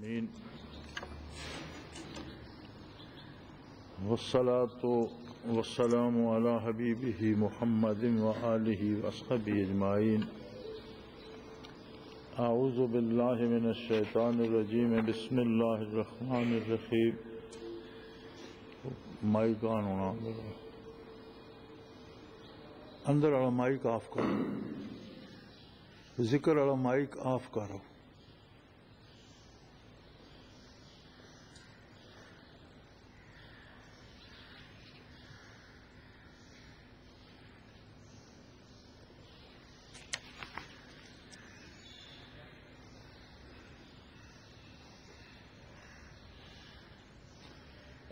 العالمین والصلاة والسلام علی حبیبہ محمد وآلہ وصحبہ اجمعین. اعوذ باللہ من الشیطان الرجیم. بسم اللہ الرحمن الرحیم. مائک آن ہونا اندر والا مائک آف کرو. ذکر والا مائک آف کرو.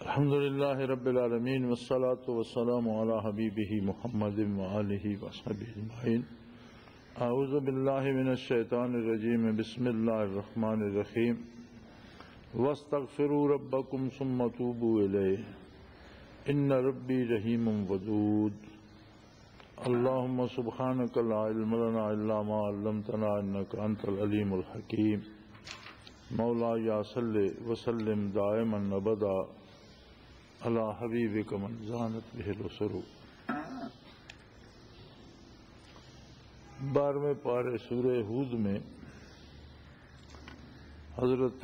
الحمدللہ رب العالمین والصلاة والسلام علی حبیبہ محمد وآلہ وصحبہ اجمعین. اعوذ باللہ من الشیطان الرجیم. بسم اللہ الرحمن الرحیم. واستغفروا ربکم ثم توبوا الیہ ان ربی رحیم ودود. اللہم سبحانک لا علم لنا الا ما علمتنا انک انت العلیم الحکیم. مولایا صلی وسلم دائما ابدا علی حبیبک من زانت بہ الاسر. 12ویں پارے سورہ ہود میں حضرت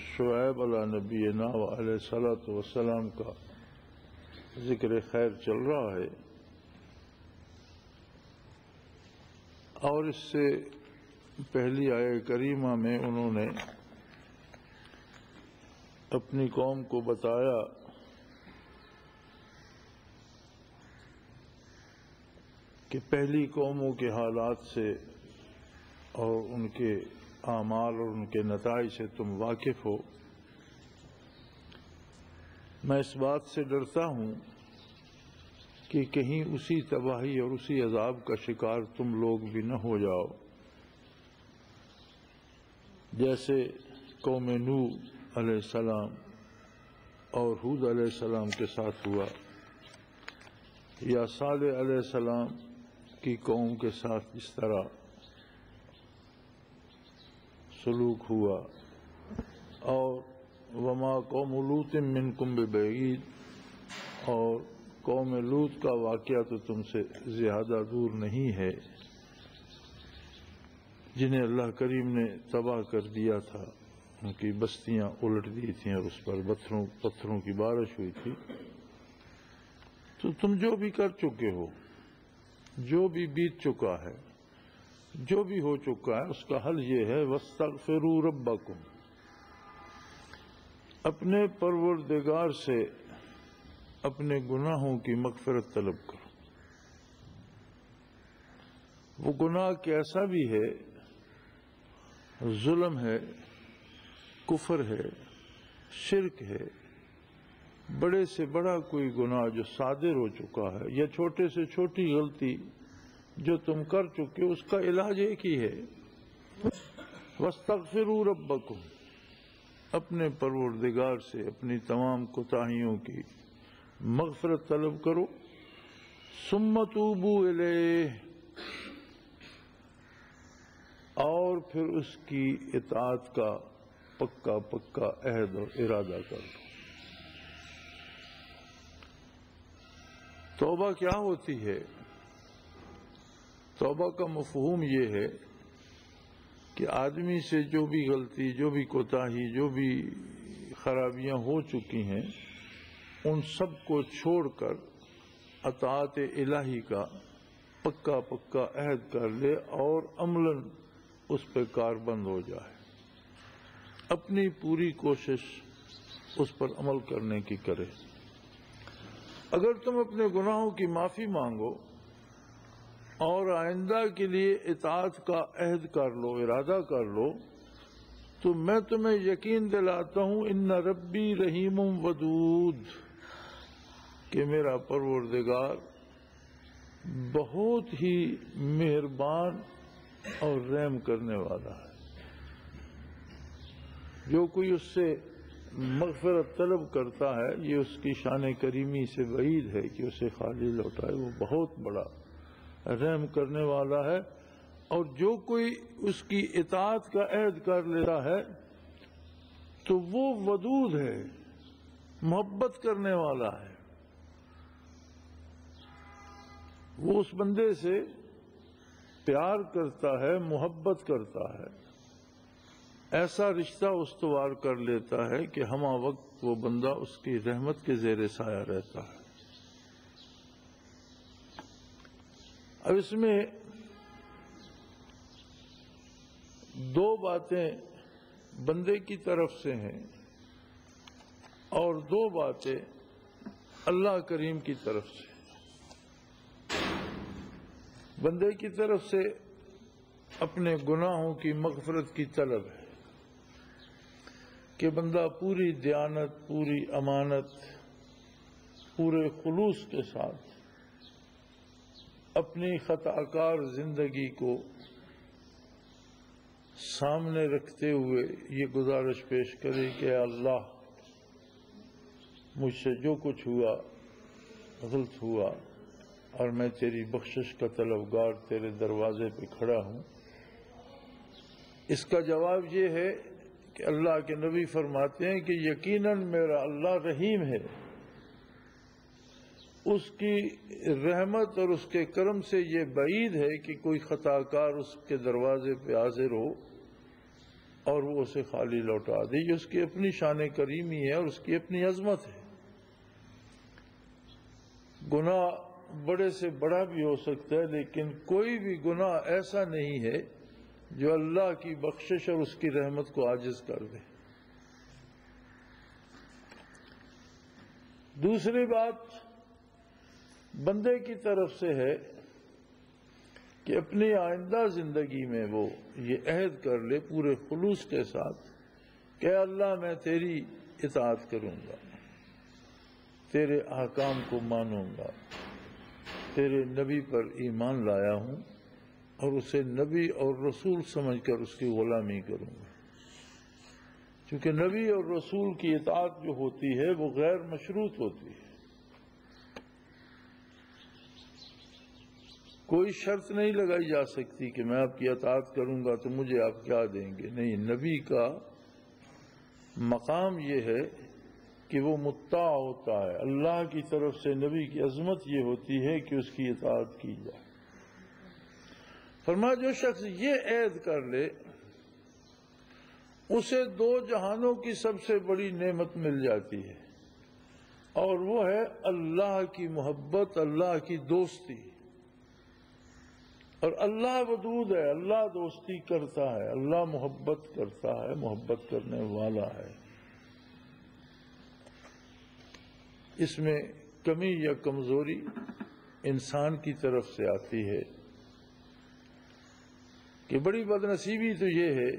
شعیب علیہ نبینا علیہ الصلوۃ والسلام کا ذکر خیر چل رہا ہے، اور اس سے پہلی آیہ کریمہ میں انہوں نے اپنی قوم کو بتایا کہ پہلی قوموں کے حالات سے اور ان کے اعمال اور ان کے نتائج سے تم واقف ہو. میں اس بات سے ڈرتا ہوں کہ کہیں اسی تباہی اور اسی عذاب کا شکار تم لوگ بھی نہ ہو جاؤ جیسے قوم نوح علیہ السلام اور ہود علیہ السلام کے ساتھ ہوا، یا صالح علیہ السلام کی قوم کے ساتھ اس طرح سلوک ہوا. اور وما قوم لوط منکم ببعید، اور قوم لوط کا واقعہ تو تم سے زیادہ دور نہیں ہے، جنہیں اللہ کریم نے تباہ کر دیا تھا. ان کی بستیاں الٹ دی تھیں اور اس پر پتھروں کی بارش ہوئی تھی. تو تم جو بھی کر چکے ہو، جو بھی بیت چکا ہے، جو بھی ہو چکا ہے، اس کا حل یہ ہے وَاسْتَغْفِرُوا رَبَّكُمْ. اپنے پروردگار سے اپنے گناہوں کی مغفرت طلب کرو. وہ گناہ کیسا بھی ہے، ظلم ہے، کفر ہے، شرک ہے، بڑے سے بڑا کوئی گناہ جو صادر ہو چکا ہے، یا چھوٹے سے چھوٹی غلطی جو تم کر چکے، اس کا علاج ایک ہی ہے وَاسْتَغْفِرُوا رَبَّكُمْ. اپنے پروردگار سے اپنی تمام کوتاہیوں کی مغفرت طلب کرو. ثُمَّ تُوبُوا إِلَيْهِ، اور پھر اس کی اطاعت کا پکا عہد اور ارادہ کر لو. توبہ کیا ہوتی ہے؟ توبہ کا مفہوم یہ ہے کہ آدمی سے جو بھی غلطی، جو بھی کوتاہی، جو بھی خرابیاں ہو چکی ہیں، ان سب کو چھوڑ کر اطاعت الہی کا پکا عہد کر لے اور عملاً اس پہ کاربند ہو جائے. اپنی پوری کوشش اس پر عمل کرنے کی کرے. اگر تم اپنے گناہوں کی معافی مانگو اور آئندہ کے لیے اطاعت کا عہد کر لو، ارادہ کر لو، تو میں تمہیں یقین دلاتا ہوں ان ربی رحیم ودود، کہ میرا پروردگار بہت ہی مہربان اور رحم کرنے والا ہے. جو کوئی اس سے مغفرت طلب کرتا ہے، یہ اس کی شان کریمی سے بعید ہے کہ اسے خالی لوٹائے. وہ بہت بڑا رحم کرنے والا ہے. اور جو کوئی اس کی اطاعت کا عہد کر لیتا ہے تو وہ ودود ہے، محبت کرنے والا ہے، وہ اس بندے سے پیار کرتا ہے، محبت کرتا ہے، ایسا رشتہ استوار کر لیتا ہے کہ ہمہ وقت وہ بندہ اس کی رحمت کے زیر سایہ رہتا ہے۔ اب اس میں دو باتیں بندے کی طرف سے ہیں اور دو باتیں اللہ کریم کی طرف سے۔ بندے کی طرف سے اپنے گناہوں کی مغفرت کی طلب ہے کہ بندہ پوری دیانت، پوری امانت، پورے خلوص کے ساتھ اپنی خطا کار زندگی کو سامنے رکھتے ہوئے یہ گزارش پیش کرے کہ اے اللہ، مجھ سے جو کچھ ہوا غلط ہوا اور میں تیری بخشش کا طلبگار تیرے دروازے پہ کھڑا ہوں۔ اس کا جواب یہ ہے کہ اللہ کے نبی فرماتے ہیں کہ یقیناً میرا اللہ رحیم ہے، اس کی رحمت اور اس کے کرم سے یہ بعید ہے کہ کوئی خطا کار اس کے دروازے پہ حاضر ہو اور وہ اسے خالی لوٹا دے۔ یہ اس کی اپنی شان کریمی ہے اور اس کی اپنی عظمت ہے۔ گناہ بڑے سے بڑا بھی ہو سکتا ہے، لیکن کوئی بھی گناہ ایسا نہیں ہے جو اللہ کی بخشش اور اس کی رحمت کو عاجز کر دے۔ دوسری بات بندے کی طرف سے ہے کہ اپنی آئندہ زندگی میں وہ یہ عہد کر لے پورے خلوص کے ساتھ کہ اے اللہ، میں تیری اطاعت کروں گا، تیرے احکام کو مانوں گا، تیرے نبی پر ایمان لایا ہوں اور اسے نبی اور رسول سمجھ کر اس کی غلامی کروں گا۔ کیونکہ نبی اور رسول کی اطاعت جو ہوتی ہے وہ غیر مشروط ہوتی ہے، کوئی شرط نہیں لگائی جا سکتی کہ میں آپ کی اطاعت کروں گا تو مجھے آپ کیا دیں گے۔ نہیں، نبی کا مقام یہ ہے کہ وہ مطاع ہوتا ہے، اللہ کی طرف سے نبی کی عظمت یہ ہوتی ہے کہ اس کی اطاعت کی جائے۔ فرمایا جو شخص یہ عہد کر لے اسے دو جہانوں کی سب سے بڑی نعمت مل جاتی ہے، اور وہ ہے اللہ کی محبت، اللہ کی دوستی۔ اور اللہ ودود ہے، اللہ دوستی کرتا ہے، اللہ محبت کرتا ہے، محبت کرنے والا ہے۔ اس میں کمی یا کمزوری انسان کی طرف سے آتی ہے کہ بڑی بدنصیبی تو یہ ہے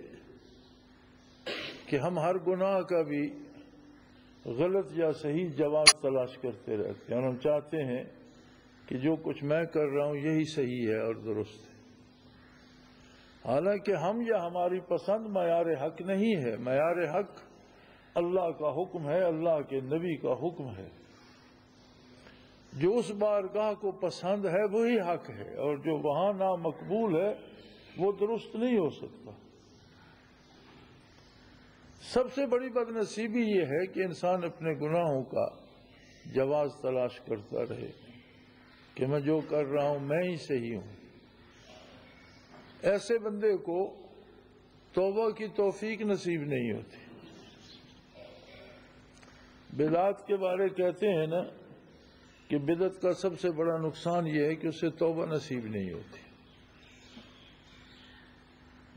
کہ ہم ہر گناہ کا بھی غلط یا صحیح جواز تلاش کرتے رہتے ہیں، اور ہم چاہتے ہیں کہ جو کچھ میں کر رہا ہوں یہی صحیح ہے اور درست ہے، حالانکہ ہم یا ہماری پسند معیار حق نہیں ہے۔ معیار حق اللہ کا حکم ہے، اللہ کے نبی کا حکم ہے۔ جو اس بارگاہ کو پسند ہے وہی حق ہے، اور جو وہاں نامقبول ہے وہ درست نہیں ہو سکتا۔ سب سے بڑی بدنصیبی یہ ہے کہ انسان اپنے گناہوں کا جواز تلاش کرتا رہے کہ میں جو کر رہا ہوں میں ہی صحیح ہوں۔ ایسے بندے کو توبہ کی توفیق نصیب نہیں ہوتی۔ بدعت کے بارے کہتے ہیں نا کہ بدعت کا سب سے بڑا نقصان یہ ہے کہ اسے توبہ نصیب نہیں ہوتی۔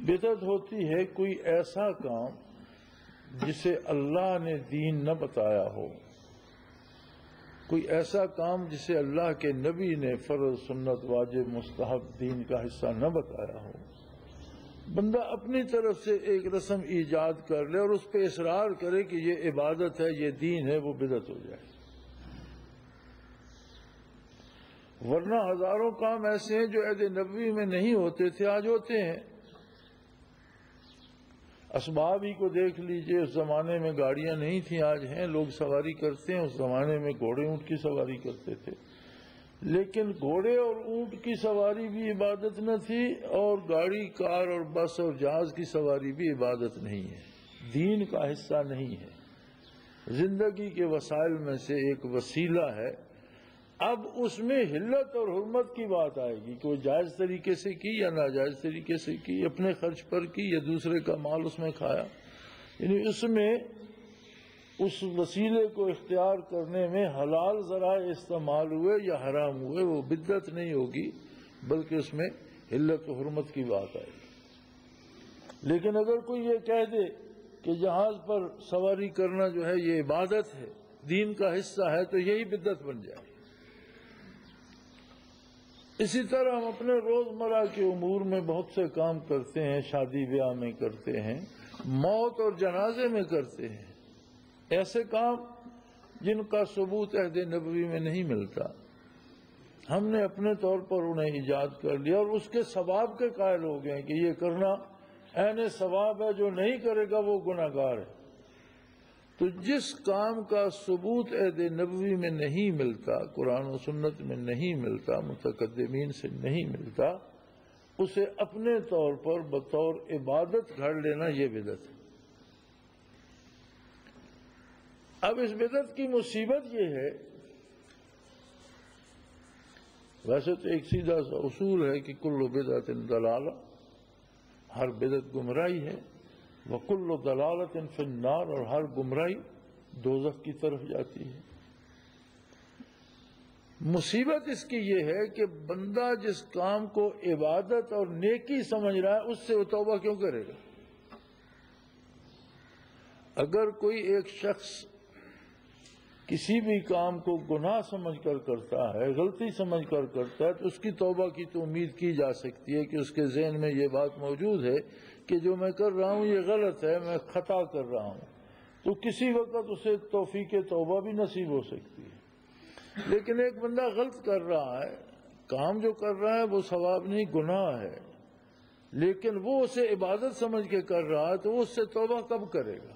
بدعت ہوتی ہے کوئی ایسا کام جسے اللہ نے دین نہ بتایا ہو، کوئی ایسا کام جسے اللہ کے نبی نے فرض، سنت، واجب، مستحب دین کا حصہ نہ بتایا ہو۔ بندہ اپنی طرف سے ایک رسم ایجاد کر لے اور اس پہ اصرار کرے کہ یہ عبادت ہے، یہ دین ہے، وہ بدعت ہو جائے۔ ورنہ ہزاروں کام ایسے ہیں جو عہد نبوی میں نہیں ہوتے تھے، آج ہوتے ہیں۔ اسباب ہی کو دیکھ لیجئے، اس زمانے میں گاڑیاں نہیں تھیں، آج ہیں، لوگ سواری کرتے ہیں۔ اس زمانے میں گھوڑے اونٹ کی سواری کرتے تھے، لیکن گھوڑے اور اونٹ کی سواری بھی عبادت نہ تھی، اور گاڑی، کار اور بس اور جہاز کی سواری بھی عبادت نہیں ہے۔ دین کا حصہ نہیں ہے، زندگی کے وسائل میں سے ایک وسیلہ ہے۔ اب اس میں حلت اور حرمت کی بات آئے گی کہ وہ جائز طریقے سے کی یا ناجائز طریقے سے کی، اپنے خرچ پر کی یا دوسرے کا مال اس میں کھایا، یعنی اس میں اس وسیلے کو اختیار کرنے میں حلال ذرائع استعمال ہوئے یا حرام ہوئے، وہ بدعت نہیں ہوگی بلکہ اس میں حلت و حرمت کی بات آئے گی۔ لیکن اگر کوئی یہ کہہ دے کہ جہاز پر سواری کرنا جو ہے یہ عبادت ہے، دین کا حصہ ہے، تو یہی بدعت بن جائے۔ اسی طرح ہم اپنے روزمرہ کے امور میں بہت سے کام کرتے ہیں، شادی بیاہ میں کرتے ہیں، موت اور جنازے میں کرتے ہیں، ایسے کام جن کا ثبوت عہد نبوی میں نہیں ملتا، ہم نے اپنے طور پر انہیں ایجاد کر لیا اور اس کے ثواب کے قائل ہو گئے کہ یہ کرنا عین ثواب ہے، جو نہیں کرے گا وہ گناہگار ہے۔ تو جس کام کا ثبوت عہد نبوی میں نہیں ملتا، قرآن و سنت میں نہیں ملتا، متقدمین سے نہیں ملتا، اسے اپنے طور پر بطور عبادت گھڑ لینا یہ بدعت ہے۔ اب اس بدعت کی مصیبت یہ ہے، ویسے تو ایک سیدھا سا اصول ہے کہ کل بدعت ضلالہ، ہر بدعت گمراہی ہے، وکل ضلالۃ فی النار، اور ہر گمراہی دوزخ کی طرف جاتی ہے۔ مصیبت اس کی یہ ہے کہ بندہ جس کام کو عبادت اور نیکی سمجھ رہا ہے اس سے وہ توبہ کیوں کرے گا؟ اگر کوئی ایک شخص کسی بھی کام کو گناہ سمجھ کر کرتا ہے، غلطی سمجھ کر کرتا ہے، تو اس کی توبہ کی تو امید کی جا سکتی ہے کہ اس کے ذہن میں یہ بات موجود ہے کہ جو میں کر رہا ہوں یہ غلط ہے، میں خطا کر رہا ہوں، تو کسی وقت اسے توفیق توبہ بھی نصیب ہو سکتی ہے۔ لیکن ایک بندہ غلط کر رہا ہے، کام جو کر رہا ہے وہ ثواب نہیں گناہ ہے، لیکن وہ اسے عبادت سمجھ کے کر رہا ہے، تو وہ اس سے توبہ کب کرے گا؟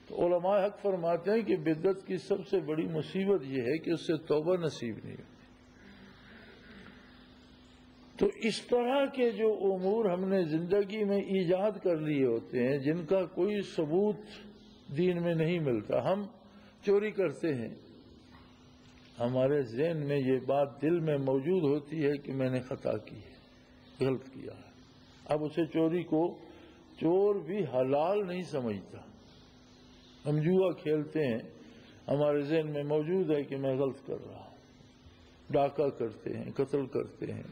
تو علماء حق فرماتے ہیں کہ بدعت کی سب سے بڑی مصیبت یہ ہے کہ اس سے توبہ نصیب نہیں ہوتی۔ تو اس طرح کے جو امور ہم نے زندگی میں ایجاد کر لیے ہوتے ہیں، جن کا کوئی ثبوت دین میں نہیں ملتا، ہم چوری کرتے ہیں، ہمارے ذہن میں یہ بات دل میں موجود ہوتی ہے کہ میں نے خطا کی ہے، غلط کیا ہے، اب اسے چوری کو چور بھی حلال نہیں سمجھتا۔ ہم جوا کھیلتے ہیں، ہمارے ذہن میں موجود ہے کہ میں غلط کر رہا ہوں، ڈاکہ کرتے ہیں، قتل کرتے ہیں،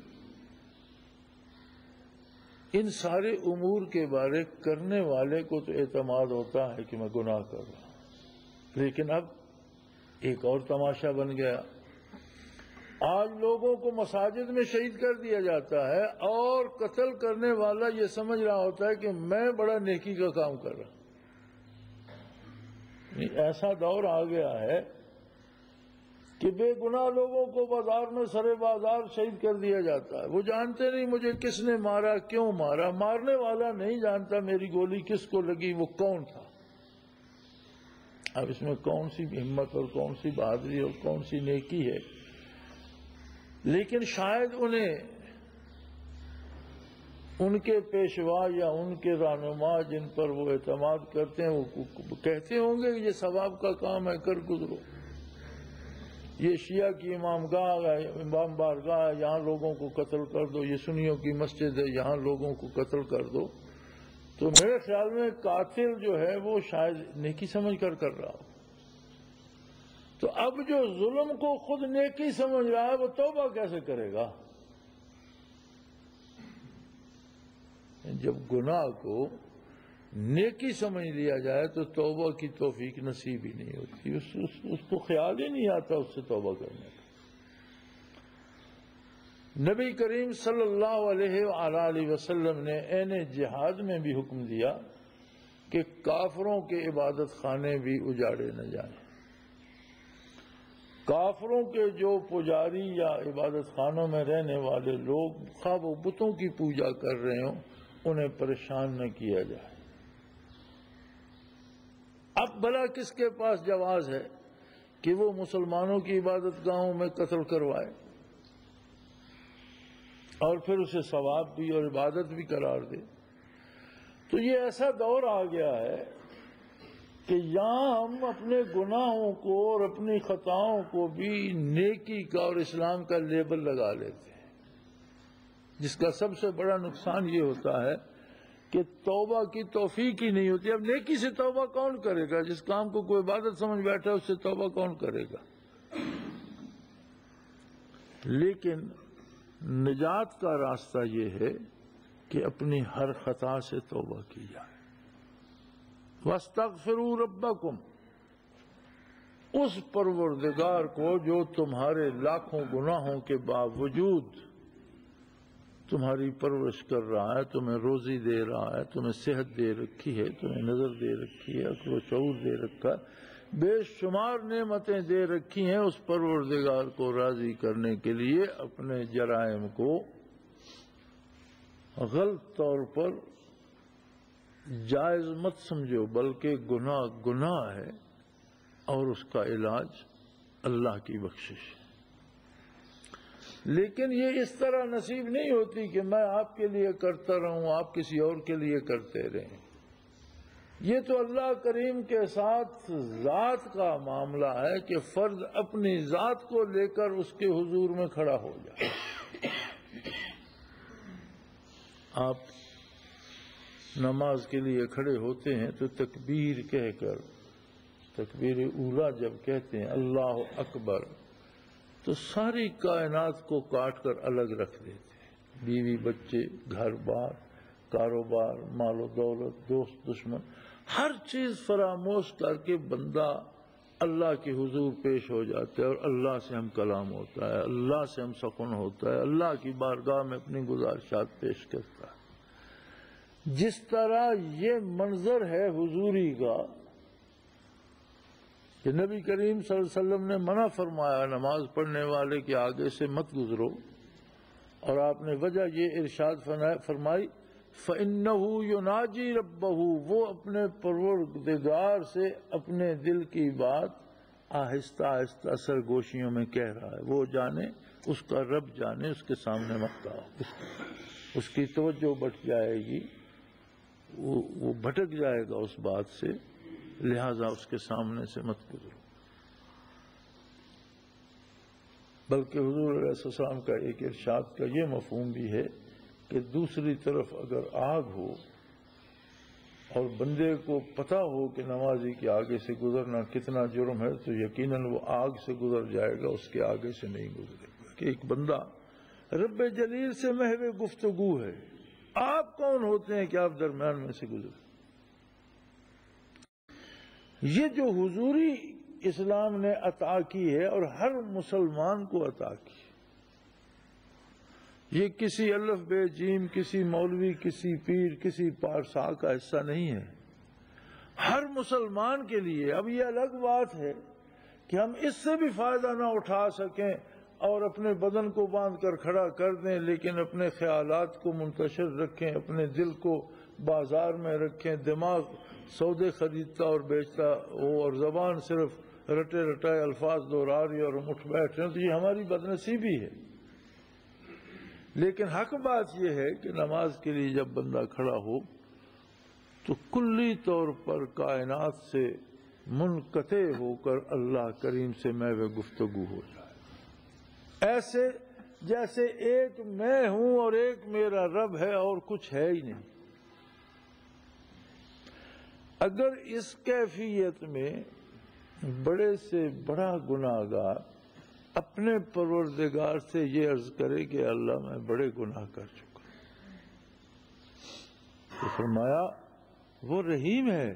ان سارے امور کے بارے کرنے والے کو تو اعتماد ہوتا ہے کہ میں گناہ کر رہا ہوں۔ لیکن اب ایک اور تماشا بن گیا، آج لوگوں کو مساجد میں شہید کر دیا جاتا ہے اور قتل کرنے والا یہ سمجھ رہا ہوتا ہے کہ میں بڑا نیکی کا کام کر رہا ہوں۔ ایسا دور آ گیا ہے کہ بے گناہ لوگوں کو بازار میں سرے بازار شہید کر دیا جاتا ہے، وہ جانتے نہیں مجھے کس نے مارا، کیوں مارا، مارنے والا نہیں جانتا میری گولی کس کو لگی، وہ کون تھا۔ اب اس میں کون سی ہمت اور کون سی بہادری اور کون سی نیکی ہے؟ لیکن شاید انہیں ان کے پیشوا یا ان کے رہنما جن پر وہ اعتماد کرتے ہیں وہ کہتے ہوں گے کہ یہ ثواب کا کام ہے، کر گزرو، یہ شیعہ کی امام بارگاہ ہے، یہاں لوگوں کو قتل کر دو، یہ سنیوں کی مسجد ہے، یہاں لوگوں کو قتل کر دو۔ تو میرے خیال میں قاتل جو ہے وہ شاید نیکی سمجھ کر رہا ہو۔ تو اب جو ظلم کو خود نیکی سمجھ رہا ہے وہ توبہ کیسے کرے گا؟ جب گناہ کو نیکی سمجھ لیا جائے تو توبہ کی توفیق نصیب ہی نہیں ہوتی، اس کو خیال ہی نہیں آتا اس سے توبہ کرنے کا۔ نبی کریم صلی اللہ علیہ وآلہ وسلم نے عین جہاد میں بھی حکم دیا کہ کافروں کے عبادت خانے بھی اجاڑے نہ جائیں۔ کافروں کے جو پجاری یا عبادت خانوں میں رہنے والے لوگ خواہ وہ بتوں کی پوجا کر رہے ہوں، انہیں پریشان نہ کیا جائے۔ اب بھلا کس کے پاس جواز ہے کہ وہ مسلمانوں کی عبادت گاہوں میں قتل کروائے اور پھر اسے ثواب بھی اور عبادت بھی قرار دے؟ تو یہ ایسا دور آ گیا ہے کہ یہاں ہم اپنے گناہوں کو اور اپنی خطاؤں کو بھی نیکی کا اور اسلام کا لیبل لگا لیتے ہیں، جس کا سب سے بڑا نقصان یہ ہوتا ہے کہ توبہ کی توفیق ہی نہیں ہوتی۔ اب نیکی سے توبہ کون کرے گا؟ جس کام کو کوئی عبادت سمجھ بیٹھا اس سے توبہ کون کرے گا؟ لیکن نجات کا راستہ یہ ہے کہ اپنی ہر خطا سے توبہ کی جائے۔ وَاسْتَغْفِرُوا رَبَّكُمْ، اس پروردگار کو جو تمہارے لاکھوں گناہوں کے باوجود تمہاری پرورش کر رہا ہے، تمہیں روزی دے رہا ہے، تمہیں صحت دے رکھی ہے، تمہیں نظر دے رکھی ہے، عقل و شعور دے رکھا ہے، بے شمار نعمتیں دے رکھی ہیں۔ اس پروردگار کو راضی کرنے کے لیے اپنے جرائم کو غلط طور پر جائز مت سمجھو، بلکہ گناہ گناہ ہے اور اس کا علاج اللہ کی بخشش ہے۔ لیکن یہ اس طرح نصیب نہیں ہوتی کہ میں آپ کے لیے کرتا رہوں، آپ کسی اور کے لیے کرتے رہیں۔ یہ تو اللہ کریم کے ساتھ ذات کا معاملہ ہے کہ فرد اپنی ذات کو لے کر اس کے حضور میں کھڑا ہو جائے۔ آپ نماز کے لیے کھڑے ہوتے ہیں تو تکبیر کہہ کر، تکبیر اولا جب کہتے ہیں اللہ اکبر، تو ساری کائنات کو کاٹ کر الگ رکھ دیتے ہیں، بیوی بچے، گھر بار، کاروبار، مال و دولت، دوست دشمن، ہر چیز فراموش کر کے بندہ اللہ کے حضور پیش ہو جاتا ہے، اور اللہ سے ہم کلام ہوتا ہے، اللہ سے ہم سخن ہوتا ہے، اللہ کی بارگاہ میں اپنی گزارشات پیش کرتا ہے۔ جس طرح یہ منظر ہے حضوری کا کہ نبی کریم صلی اللہ علیہ وسلم نے منع فرمایا نماز پڑھنے والے کے آگے سے مت گزرو، اور آپ نے وجہ یہ ارشاد فرمائی فَإِنَّهُ يُنَاجِي رَبَّهُ، وہ اپنے پروردگار سے اپنے دل کی بات آہستہ آہستہ سرگوشیوں میں کہہ رہا ہے، وہ جانے، اس کا رب جانے، اس کے سامنے مت کہو، اس کی توجہ بٹ جائے گی، وہ بھٹک جائے گا اس بات سے، لہذا اس کے سامنے سے مت گزرو۔ بلکہ حضور علیہ السلام کا ایک ارشاد کا یہ مفہوم بھی ہے کہ دوسری طرف اگر آگ ہو اور بندے کو پتا ہو کہ نمازی کے آگے سے گزرنا کتنا جرم ہے، تو یقیناً وہ آگ سے گزر جائے گا، اس کے آگے سے نہیں گزرے گا۔ کہ ایک بندہ رب جلیل سے محو گفتگو ہے، آپ کون ہوتے ہیں کہ آپ درمیان میں سے گزرے؟ یہ جو حضوری اسلام نے عطا کی ہے اور ہر مسلمان کو عطا کی، یہ کسی الف بے جیم، کسی مولوی، کسی پیر، کسی پارسا کا حصہ نہیں ہے، ہر مسلمان کے لیے۔ اب یہ الگ بات ہے کہ ہم اس سے بھی فائدہ نہ اٹھا سکیں اور اپنے بدن کو باندھ کر کھڑا کر دیں، لیکن اپنے خیالات کو منتشر رکھیں، اپنے دل کو بازار میں رکھیں، دماغ سودے خریدتا اور بیچتا ہو اور زبان صرف رٹے رٹائے الفاظ دہرا رہی اور ہم اٹھ بیٹھ رہے ہیں، تو یہ ہماری بدنصیبی ہے۔ لیکن حق بات یہ ہے کہ نماز کے لیے جب بندہ کھڑا ہو تو کلی طور پر کائنات سے منقطع ہو کر اللہ کریم سے محو گفتگو ہو جائے، ایسے جیسے ایک میں ہوں اور ایک میرا رب ہے اور کچھ ہے ہی نہیں۔ اگر اس کیفیت میں بڑے سے بڑا گناہگار اپنے پروردگار سے یہ عرض کرے کہ اللہ میں بڑے گناہ کر چکا، تو فرمایا وہ رحیم ہے،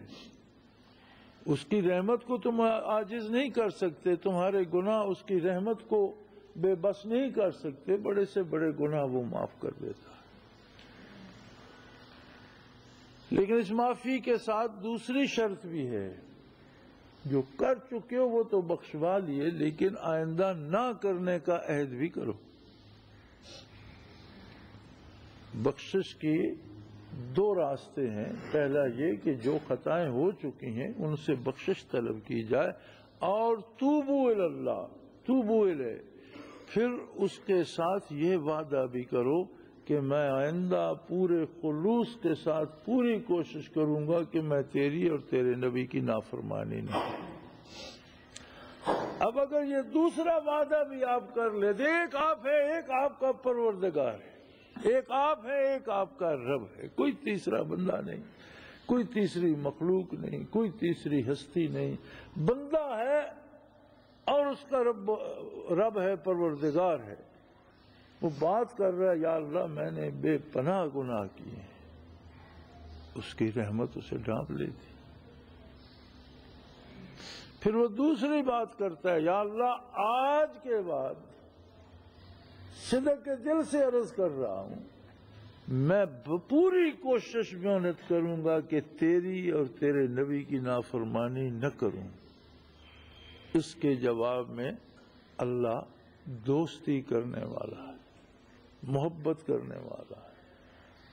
اس کی رحمت کو تم عاجز نہیں کر سکتے، تمہارے گناہ اس کی رحمت کو بے بس نہیں کر سکتے، بڑے سے بڑے گناہ وہ معاف کر دیتا ہے۔ لیکن اس معافی کے ساتھ دوسری شرط بھی ہے، جو کر چکے ہو وہ تو بخشوا لیے، لیکن آئندہ نہ کرنے کا عہد بھی کرو۔ بخشش کی دو راستے ہیں، پہلا یہ کہ جو خطائیں ہو چکی ہیں ان سے بخشش طلب کی جائے، اور توبوا الی اللہ، توبوا الیہ، پھر اس کے ساتھ یہ وعدہ بھی کرو کہ میں آئندہ پورے خلوص کے ساتھ پوری کوشش کروں گا کہ میں تیری اور تیرے نبی کی نافرمانی نہیں کروں۔ اب اگر یہ دوسرا وعدہ بھی آپ کر لیتے، ایک آپ ہے، ایک آپ کا پروردگار ہے، ایک آپ ہے، ایک آپ کا رب ہے، کوئی تیسرا بندہ نہیں، کوئی تیسری مخلوق نہیں، کوئی تیسری ہستی نہیں، بندہ ہے اور اس کا رب ہے، پروردگار ہے۔ وہ بات کر رہا ہے، یا اللہ میں نے بے پناہ گناہ کیے ہیں، اس کی رحمت اسے ڈھانپ لیتی۔ پھر وہ دوسری بات کرتا ہے، یا اللہ آج کے بعد صدق کے دل سے عرض کر رہا ہوں، میں پوری کوشش محنت کروں گا کہ تیری اور تیرے نبی کی نافرمانی نہ کروں۔ اس کے جواب میں اللہ دوستی کرنے والا ہے، محبت کرنے والا ہے،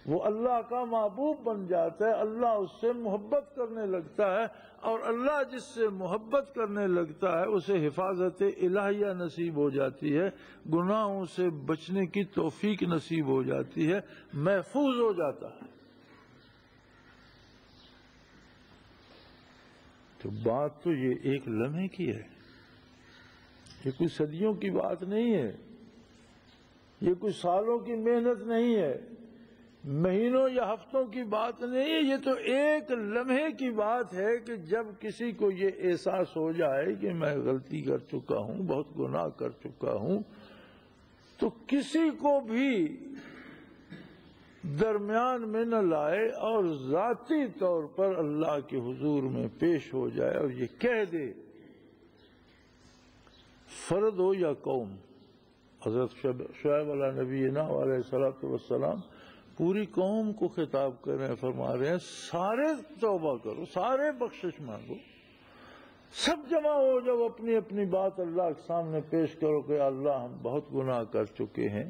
وہ اللہ کا محبوب بن جاتا ہے، اللہ اس سے محبت کرنے لگتا ہے، اور اللہ جس سے محبت کرنے لگتا ہے اسے حفاظت الہیہ نصیب ہو جاتی ہے، گناہوں سے بچنے کی توفیق نصیب ہو جاتی ہے، محفوظ ہو جاتا ہے۔ تو بات تو یہ ایک لمحے کی ہے، یہ کوئی صدیوں کی بات نہیں ہے، یہ کوئی سالوں کی محنت نہیں ہے، مہینوں یا ہفتوں کی بات نہیں ہے، یہ تو ایک لمحے کی بات ہے کہ جب کسی کو یہ احساس ہو جائے کہ میں غلطی کر چکا ہوں، بہت گناہ کر چکا ہوں، تو کسی کو بھی درمیان میں نہ لائے اور ذاتی طور پر اللہ کے حضور میں پیش ہو جائے اور یہ کہہ دے، فرد ہو یا قوم۔ حضرت شعیب علیہ نبینا علیہ السلام پوری قوم کو خطاب کر رہے ہیں، فرما رہے ہیں سارے توبہ کرو، سارے بخشش مانگو، سب جمع ہو جاؤ، اپنی اپنی بات اللہ کے سامنے پیش کرو کہ اللہ ہم بہت گناہ کر چکے ہیں،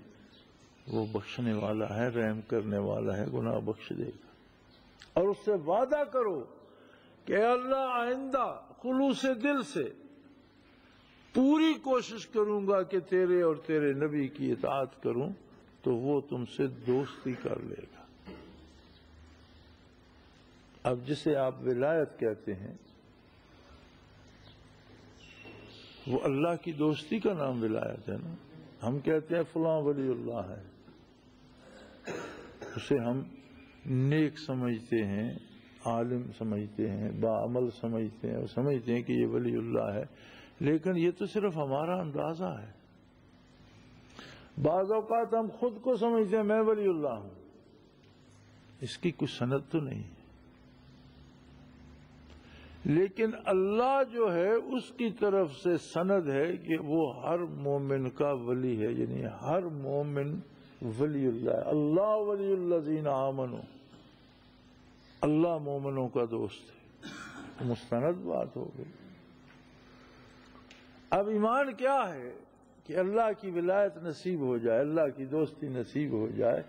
وہ بخشنے والا ہے، رحم کرنے والا ہے، گناہ بخش دے گا۔ اور اس سے وعدہ کرو کہ اے اللہ آئندہ خلوص دل سے پوری کوشش کروں گا کہ تیرے اور تیرے نبی کی اطاعت کروں، تو وہ تم سے دوستی کر لے گا۔ اب جسے آپ ولایت کہتے ہیں، وہ اللہ کی دوستی کا نام ولایت ہے نا۔ ہم کہتے ہیں فلاں ولی اللہ ہے، اسے ہم نیک سمجھتے ہیں، عالم سمجھتے ہیں، باعمل سمجھتے ہیں، اور سمجھتے ہیں کہ یہ ولی اللہ ہے، لیکن یہ تو صرف ہمارا اندازہ ہے۔ بعض اوقات ہم خود کو سمجھتے ہیں میں ولی اللہ ہوں، اس کی کچھ سند تو نہیں ہے، لیکن اللہ جو ہے اس کی طرف سے سند ہے کہ وہ ہر مومن کا ولی ہے، یعنی ہر مومن ولی اللہ ہے۔ اللہ ولی الذین آمنوا، اللہ مومنوں کا دوست ہے، مستند بات ہو گئی۔ اب ایمان کیا ہے کہ اللہ کی ولایت نصیب ہو جائے، اللہ کی دوستی نصیب ہو جائے۔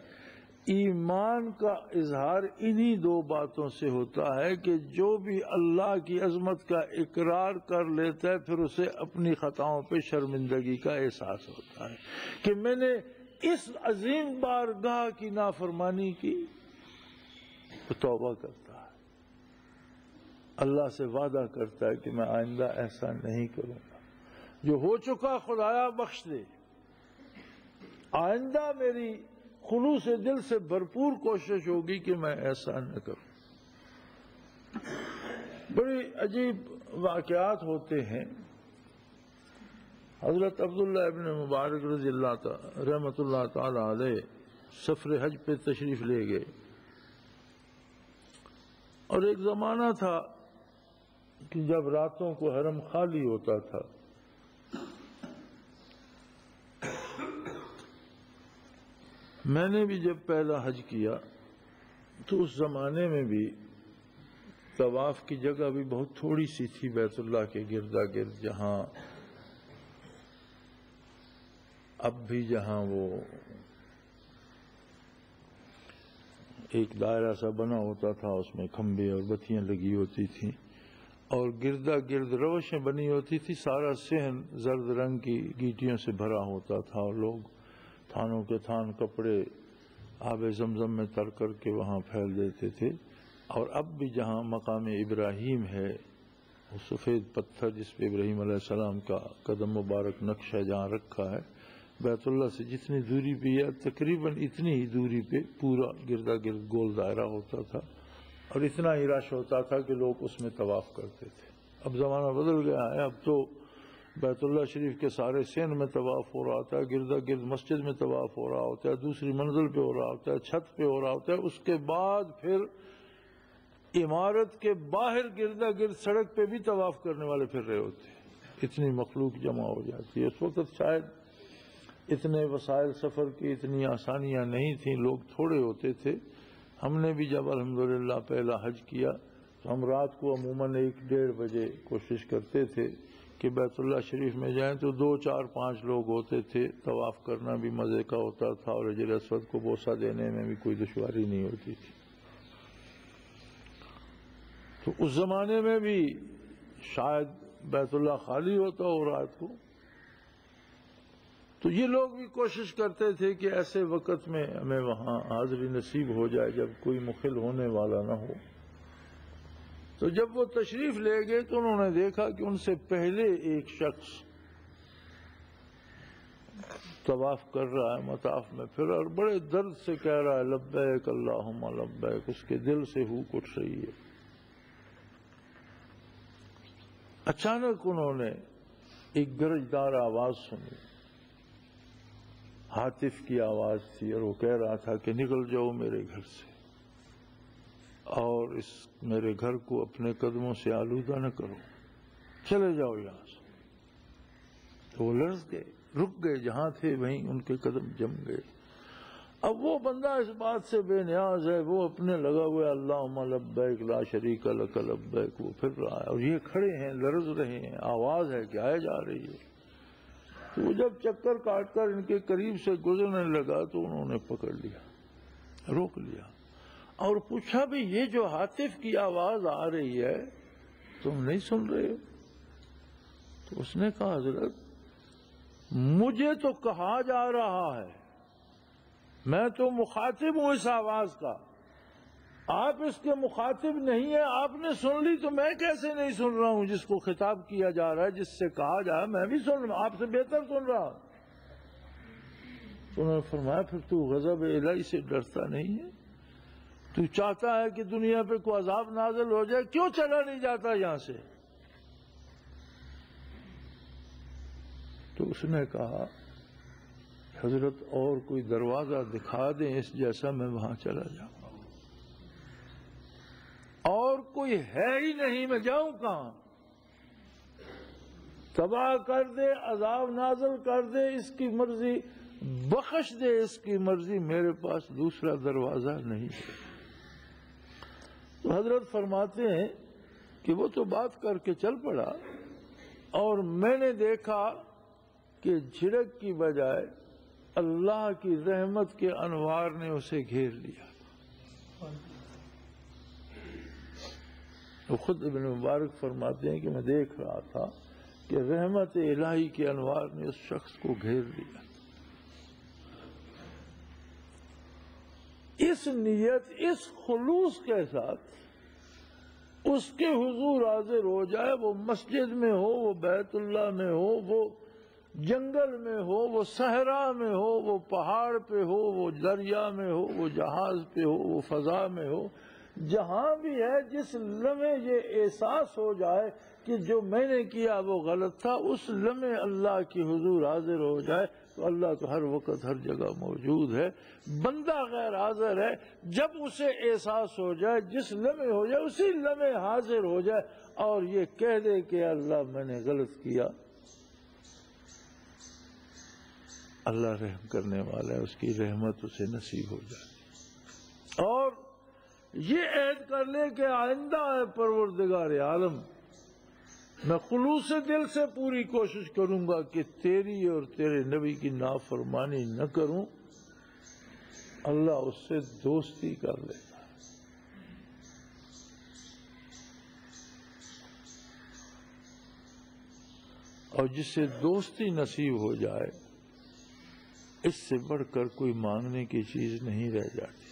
ایمان کا اظہار انہی دو باتوں سے ہوتا ہے کہ جو بھی اللہ کی عظمت کا اقرار کر لیتا ہے پھر اسے اپنی خطاؤں پہ شرمندگی کا احساس ہوتا ہے کہ میں نے اس عظیم بارگاہ کی نافرمانی کی، تو توبہ کرتا ہے، اللہ سے وعدہ کرتا ہے کہ میں آئندہ ایسا نہیں کروں گا، جو ہو چکا خدایا بخش دے، آئندہ میری خلوص دل سے بھرپور کوشش ہوگی کہ میں ایسا نہ کروں۔ بڑی عجیب واقعات ہوتے ہیں۔ حضرت عبداللہ ابن مبارک رضی اللہ رحمۃ اللہ تعالی علیہ سفر حج پہ تشریف لے گئے، اور ایک زمانہ تھا کہ جب راتوں کو حرم خالی ہوتا تھا، میں نے بھی جب پہلا حج کیا تو اس زمانے میں بھی طواف کی جگہ بھی بہت تھوڑی سی تھی بیت اللہ کے گردا گرد، جہاں اب بھی جہاں وہ ایک دائرہ سا بنا ہوتا تھا، اس میں کھمبے اور بتیاں لگی ہوتی تھیں، اور گردا گرد روشیں بنی ہوتی تھی، سارا صحن زرد رنگ کی گیٹیوں سے بھرا ہوتا تھا، اور لوگ تھانوں کے تھان کپڑے آب زمزم میں تر کر کے وہاں پھیل دیتے تھے. اور اب بھی جہاں مقام ابراہیم ہے، وہ سفید پتھر جس پہ ابراہیم علیہ السلام کا قدم مبارک نقشہ جہاں رکھا ہے، بیت اللہ سے جتنی دوری پہ ہے تقریباً اتنی ہی دوری پہ پورا گردا گرد گول دائرہ ہوتا تھا، اور اتنا ہی رش ہوتا تھا کہ لوگ اس میں طواف کرتے تھے. اب زمانہ بدل گیا ہے، اب تو بیت اللہ شریف کے سارے سین میں طواف ہو رہا ہوتا ہے، گردا گرد مسجد میں طواف ہو رہا ہوتا ہے، دوسری منزل پہ ہو رہا ہوتا ہے، چھت پہ ہو رہا ہوتا ہے. اس کے بعد پھر عمارت کے باہر گردا گرد سڑک پہ بھی طواف کرنے والے پھر رہے ہوتے ہیں. اتنی مخلوق جمع ہو جاتی ہے. اس وقت شاید اتنے وسائل سفر کی اتنی آسانیاں نہیں تھیں، لوگ تھوڑے ہوتے تھے. ہم نے بھی جب الحمدللہ پہلا حج کیا تو ہم رات کو عموماً 1-1:30 بجے کوشش کرتے تھے کہ بیت اللہ شریف میں جائیں تو 2, 4, 5 لوگ ہوتے تھے. طواف کرنا بھی مزے کا ہوتا تھا اور حجر اسود کو بوسہ دینے میں بھی کوئی دشواری نہیں ہوتی تھی. تو اس زمانے میں بھی شاید بیت اللہ خالی ہوتا ہو رات کو. تو یہ لوگ بھی کوشش کرتے تھے کہ ایسے وقت میں ہمیں وہاں حاضری نصیب ہو جائے جب کوئی مخل ہونے والا نہ ہو. تو جب وہ تشریف لے گئے تو انہوں نے دیکھا کہ ان سے پہلے ایک شخص طواف کر رہا ہے مطاف میں پھر، اور بڑے درد سے کہہ رہا ہے لبیک اللہم لبیک. اس کے دل سے ہوک اٹھ رہی ہے. اچانک انہوں نے ایک گرجدار آواز سنی. ہاتف کی آواز تھی اور وہ کہہ رہا تھا کہ نکل جاؤ میرے گھر سے اور اس میرے گھر کو اپنے قدموں سے آلودہ نہ کرو، چلے جاؤ یہاں سے. تو وہ لرز گئے، رک گئے جہاں تھے وہیں ان کے قدم جم گئے. اب وہ بندہ اس بات سے بے نیاز ہے، وہ اپنے لگا ہوا ہے اللہم لبیک لا شریک لک لبیک، وہ پھر رہا ہے اور یہ کھڑے ہیں لرز رہے ہیں. آواز ہے کہ آئے جا رہی ہے. تو وہ جب چکر کاٹ کر ان کے قریب سے گزرنے لگا تو انہوں نے پکڑ لیا، روک لیا اور پوچھا بھی یہ جو ہاتف کی آواز آ رہی ہے تم نہیں سن رہے ہو؟ تو اس نے کہا حضرت مجھے تو کہا جا رہا ہے، میں تو مخاطب ہوں اس آواز کا، آپ اس کے مخاطب نہیں ہیں. آپ نے سن لی تو میں کیسے نہیں سن رہا ہوں؟ جس کو خطاب کیا جا رہا ہے، جس سے کہا جا رہا ہے، میں بھی سن رہا ہوں، آپ سے بہتر سن رہا ہوں. تو انہوں نے فرمایا پھر تو غضب الہی سے ڈرتا نہیں ہے؟ تو چاہتا ہے کہ دنیا پہ کوئی عذاب نازل ہو جائے، کیوں چلا نہیں جاتا یہاں سے؟ تو اس نے کہا حضرت اور کوئی دروازہ دکھا دیں اس جیسا، میں وہاں چلا جاؤں. اور کوئی ہے ہی نہیں، میں جاؤں کہاں؟ تباہ کر دے، عذاب نازل کر دے، اس کی مرضی، بخش دے اس کی مرضی، میرے پاس دوسرا دروازہ نہیں ہے. تو حضرت فرماتے ہیں کہ وہ تو بات کر کے چل پڑا اور میں نے دیکھا کہ جھڑک کی بجائے اللہ کی رحمت کے انوار نے اسے گھیر لیا. وہ خود ابن مبارک فرماتے ہیں کہ میں دیکھ رہا تھا کہ رحمت الہی کے انوار نے اس شخص کو گھیر لیا. اس نیت، اس خلوص کے ساتھ اس کے حضور حاضر ہو جائے، وہ مسجد میں ہو، وہ بیت اللہ میں ہو، وہ جنگل میں ہو، وہ صحرا میں ہو، وہ پہاڑ پہ ہو، وہ دریا میں ہو، وہ جہاز پہ ہو، وہ فضا میں ہو، جہاں بھی ہے، جس لمحے یہ احساس ہو جائے کہ جو میں نے کیا وہ غلط تھا، اس لمحے اللہ کی حضور حاضر ہو جائے تو اللہ تو ہر وقت ہر جگہ موجود ہے. بندہ غیر حاضر ہے. جب اسے احساس ہو جائے، جس لمحے ہو جائے، اسی لمحے حاضر ہو جائے اور یہ کہہ دے کہ اللہ میں نے غلط کیا، اللہ رحم کرنے والا ہے، اس کی رحمت اسے نصیب ہو جائے. اور یہ عہد کر لے کہ آئندہ ہے پروردگار عالم، میں خلوص دل سے پوری کوشش کروں گا کہ تیری اور تیرے نبی کی نافرمانی نہ کروں. اللہ اس سے دوستی کر لیتا ہے. اور جس سے دوستی نصیب ہو جائے، اس سے بڑھ کر کوئی مانگنے کی چیز نہیں رہ جاتی۔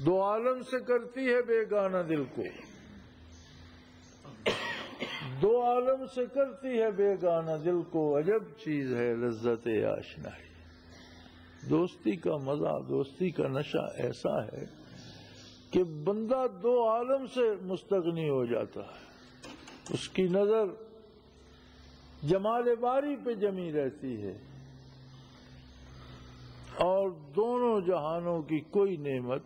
دو عالم سے کرتی ہے بیگانہ دل کو، دو عالم سے کرتی ہے بیگانہ دل کو، عجب چیز ہے لذت آشنائی۔ دوستی کا مزہ، دوستی کا نشہ ایسا ہے کہ بندہ دو عالم سے مستغنی ہو جاتا ہے، اس کی نظر جمال باری پہ جمی رہتی ہے، اور دونوں جہانوں کی کوئی نعمت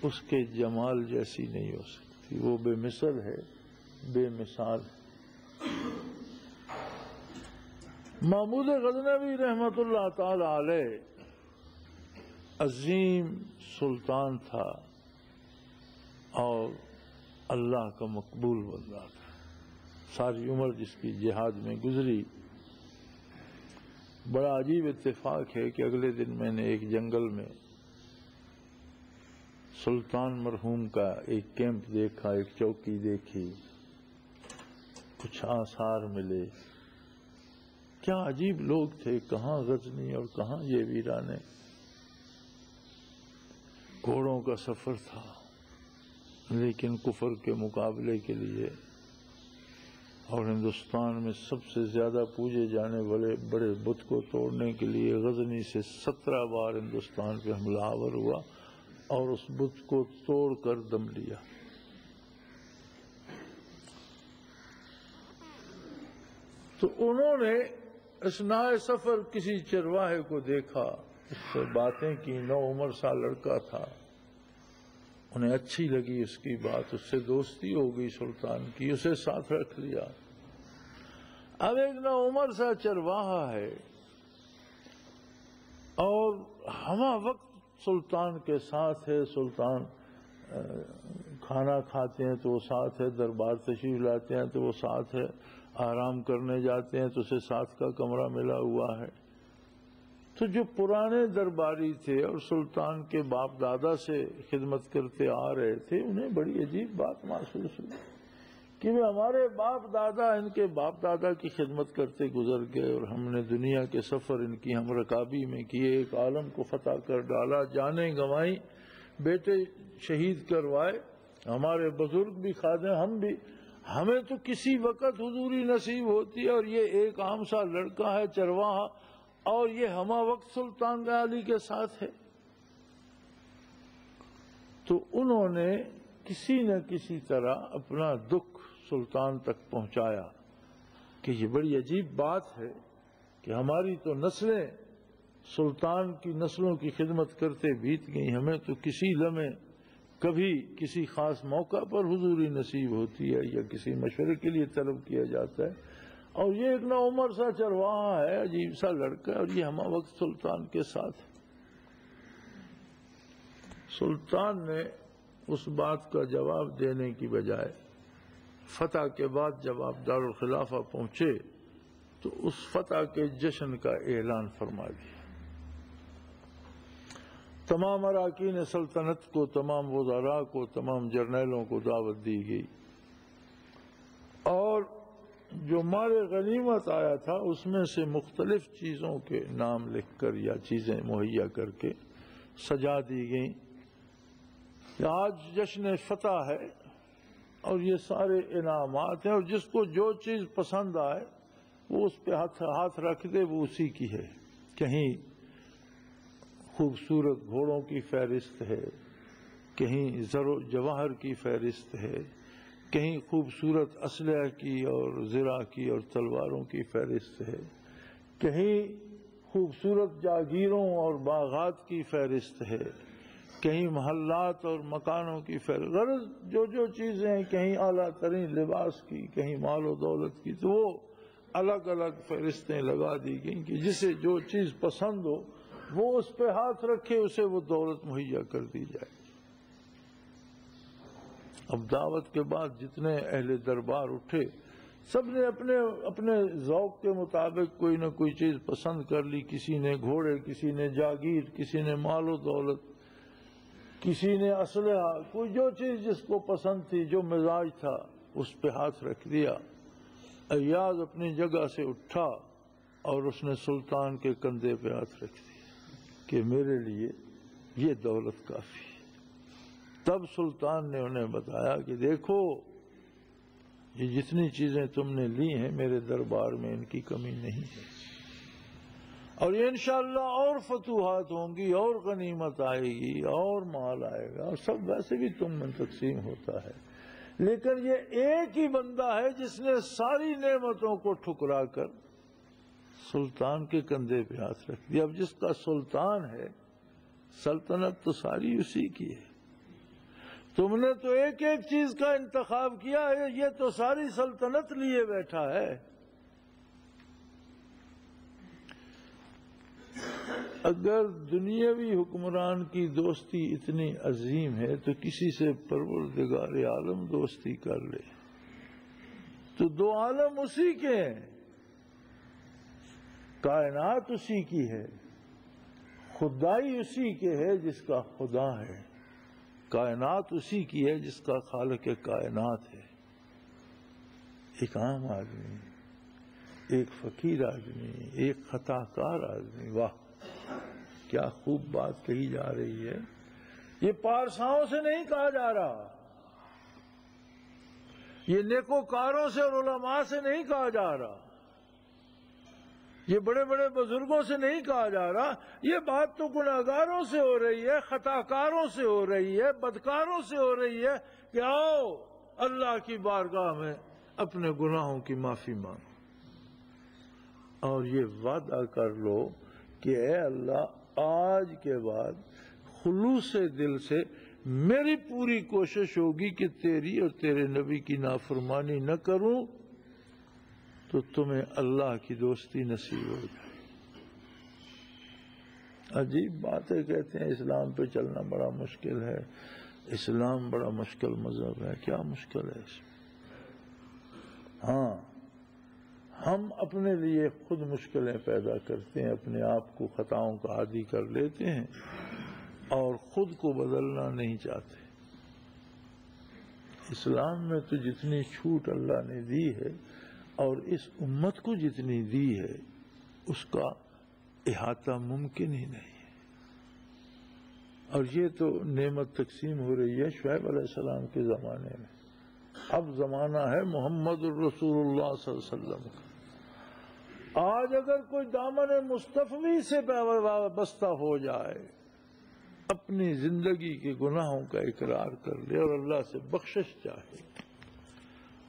اس کے جمال جیسی نہیں ہو سکتی۔ وہ بے مثل ہے، بے مثال ہے۔ محمود غزنوی رحمت اللہ تعالی علیہ عظیم سلطان تھا اور اللہ کا مقبول بندہ تھا۔ ساری عمر جس کی جہاد میں گزری۔ بڑا عجیب اتفاق ہے کہ اگلے دن میں نے ایک جنگل میں سلطان مرحوم کا ایک کیمپ دیکھا، ایک چوکی دیکھی، کچھ آثار ملے۔ کیا عجیب لوگ تھے، کہاں غزنی اور کہاں یہ ویرانے۔ گھوڑوں کا سفر تھا، لیکن کفر کے مقابلے کے لیے، اور ہندوستان میں سب سے زیادہ پوجے جانے والے بڑے بت کو توڑنے کے لیے غزنی سے 17 بار ہندوستان پہ حملہ آور ہوا اور اس بت کو توڑ کر دم لیا۔ تو انہوں نے اثناء سفر کسی چرواہے کو دیکھا، اس سے باتیں کی۔ 9 عمر سا لڑکا تھا، انہیں اچھی لگی اس کی بات، اس سے دوستی ہو گئی سلطان کی، اسے ساتھ رکھ لیا۔ اب ایک 9 عمر سا چرواہا ہے اور ہمہ وقت سلطان کے ساتھ ہے، سلطان کھانا کھاتے ہیں تو وہ ساتھ ہے، دربار تشریف لاتے ہیں تو وہ ساتھ ہے، آرام کرنے جاتے ہیں تو اسے ساتھ کا کمرہ ملا ہوا ہے۔ تو جو پرانے درباری تھے اور سلطان کے باپ دادا سے خدمت کرتے آ رہے تھے، انہیں بڑی عجیب بات محسوس ہوئی کہ ہمارے باپ دادا ان کے باپ دادا کی خدمت کرتے گزر گئے، اور ہم نے دنیا کے سفر ان کی ہم رکابی میں کیے، ایک عالم کو فتح کر ڈالا، جانیں گنوائیں، بیٹے شہید کروائے، ہمارے بزرگ بھی خادم، ہم بھی، ہمیں تو کسی وقت حضوری نصیب ہوتی ہے، اور یہ ایک عام سا لڑکا ہے چرواہا، اور یہ ہمہ وقت سلطان علی کے ساتھ ہے۔ تو انہوں نے کسی نہ کسی طرح اپنا دکھ سلطان تک پہنچایا کہ یہ بڑی عجیب بات ہے کہ ہماری تو نسلیں سلطان کی نسلوں کی خدمت کرتے بیت گئی، ہمیں تو کسی لمحے کبھی کسی خاص موقع پر حضوری نصیب ہوتی ہے یا کسی مشورے کے لیے طلب کیا جاتا ہے، اور یہ ایک 9 عمر سا چرواہا ہے، عجیب سا لڑکا ہے، اور یہ ہمہ وقت سلطان کے ساتھ ہے۔ سلطان نے اس بات کا جواب دینے کی بجائے فتح کے بعد جب آپ دارالخلافہ پہنچے تو اس فتح کے جشن کا اعلان فرما دیا۔ تمام اراکین سلطنت کو، تمام وزراء کو، تمام جرنیلوں کو دعوت دی گئی، اور جو مال غنیمت آیا تھا اس میں سے مختلف چیزوں کے نام لکھ کر یا چیزیں مہیا کر کے سجا دی گئیں کہ آج جشن فتح ہے اور یہ سارے انعامات ہیں، اور جس کو جو چیز پسند آئے وہ اس پہ ہاتھ رکھ دے، وہ اسی کی ہے۔ کہیں خوبصورت گھوڑوں کی فہرست ہے، کہیں زر و جواہر کی فہرست ہے، کہیں خوبصورت اسلحہ کی اور زرہ کی اور تلواروں کی فہرست ہے، کہیں خوبصورت جاگیروں اور باغات کی فہرست ہے، کہیں محلات اور مکانوں کی فہرست، غرض جو جو چیزیں ہیں، کہیں اعلیٰ ترین لباس کی، کہیں مال و دولت کی، تو وہ الگ الگ فہرستیں لگا دی گئیں کہ جسے جو چیز پسند ہو وہ اس پہ ہاتھ رکھے، اسے وہ دولت مہیا کر دی جائے۔ اب دعوت کے بعد جتنے اہل دربار اٹھے، سب نے اپنے اپنے ذوق کے مطابق کوئی نہ کوئی چیز پسند کر لی، کسی نے گھوڑے، کسی نے جاگیر، کسی نے مال و دولت، کسی نے اسلحہ، کوئی جو چیز جس کو پسند تھی، جو مزاج تھا، اس پہ ہاتھ رکھ دیا۔ ایاز اپنی جگہ سے اٹھا اور اس نے سلطان کے کندھے پہ ہاتھ رکھ دیا کہ میرے لیے یہ دولت کافی ہے۔ تب سلطان نے انہیں بتایا کہ دیکھو یہ جتنی چیزیں تم نے لی ہیں میرے دربار میں ان کی کمی نہیں ہے، اور یہ انشاءاللہ اور فتوحات ہوں گی، اور غنیمت آئے گی، اور مال آئے گا، اور سب ویسے بھی تم میں تقسیم ہوتا ہے، لیکن یہ ایک ہی بندہ ہے جس نے ساری نعمتوں کو ٹھکرا کر سلطان کے کندھے پہ ہاتھ رکھ دیا۔ اب جس کا سلطان ہے سلطنت تو ساری اسی کی ہے، تم نے تو ایک ایک چیز کا انتخاب کیا ہے، یہ تو ساری سلطنت لیے بیٹھا ہے۔ اگر دنیاوی حکمران کی دوستی اتنی عظیم ہے تو کسی سے پروردگار عالم دوستی کر لے، تو دو عالم اسی کے ہیں، کائنات اسی کی ہے، خدائی اسی کے ہے جس کا خدا ہے، کائنات اسی کی ہے جس کا خالق کائنات ہے۔ ایک عام آدمی، ایک فقیر آدمی، ایک خطا کار آدمی، واہ کیا خوب بات کہی جا رہی ہے۔ یہ پارساؤں سے نہیں کہا جا رہا، یہ نیکوکاروں سے اور علماء سے نہیں کہا جا رہا، یہ بڑے بڑے بزرگوں سے نہیں کہا جا رہا، یہ بات تو گناہگاروں سے ہو رہی ہے، خطا کاروں سے ہو رہی ہے، بدکاروں سے ہو رہی ہے کہ آؤ اللہ کی بارگاہ میں اپنے گناہوں کی معافی مانگو، اور یہ وعدہ کر لو کہ اے اللہ آج کے بعد خلوص دل سے میری پوری کوشش ہوگی کہ تیری اور تیرے نبی کی نافرمانی نہ کروں، تو تمہیں اللہ کی دوستی نصیب ہو جائے۔ عجیب باتیں کہتے ہیں اسلام پہ چلنا بڑا مشکل ہے، اسلام بڑا مشکل مذہب ہے، کیا مشکل ہے اس میں؟ ہاں ہم اپنے لیے خود مشکلیں پیدا کرتے ہیں، اپنے آپ کو خطاؤں کا عادی کر لیتے ہیں اور خود کو بدلنا نہیں چاہتے۔ اسلام میں تو جتنی چھوٹ اللہ نے دی ہے اور اس امت کو جتنی دی ہے اس کا احاطہ ممکن ہی نہیں ہے، اور یہ تو نعمت تقسیم ہو رہی ہے شعیب علیہ السلام کے زمانے میں، اب زمانہ ہے محمد الرسول اللہ صلی اللہ علیہ وسلم کا۔ آج اگر کوئی دامن مصطفی سے وابستہ ہو جائے، اپنی زندگی کے گناہوں کا اقرار کر لے اور اللہ سے بخشش چاہے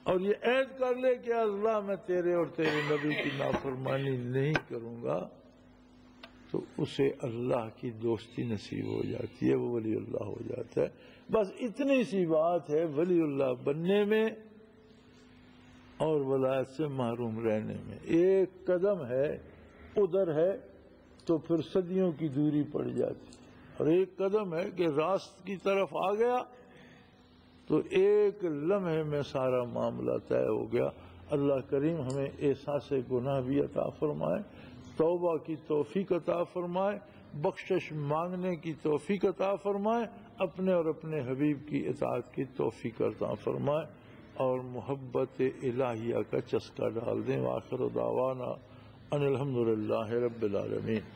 اور یہ عہد کر لے کہ اللہ میں تیرے اور تیرے نبی کی نافرمانی نہیں کروں گا، تو اسے اللہ کی دوستی نصیب ہو جاتی ہے، وہ ولی اللہ ہو جاتا ہے۔ بس اتنی سی بات ہے ولی اللہ بننے میں اور ولایت سے محروم رہنے میں، ایک قدم ہے ادھر ہے تو پھر صدیوں کی دوری پڑ جاتی، اور ایک قدم ہے کہ راست کی طرف آ گیا تو ایک لمحے میں سارا معاملہ طے ہو گیا۔ اللہ کریم ہمیں احساس گناہ بھی عطا فرمائے، توبہ کی توفیق عطا فرمائے، بخشش مانگنے کی توفیق عطا فرمائے، اپنے اور اپنے حبیب کی اطاعت کی توفیق عطا فرمائے، اور محبت الہیہ کا چسکا ڈال دیں۔ وآخر دعوانا ان الحمدللہ رب العالمین۔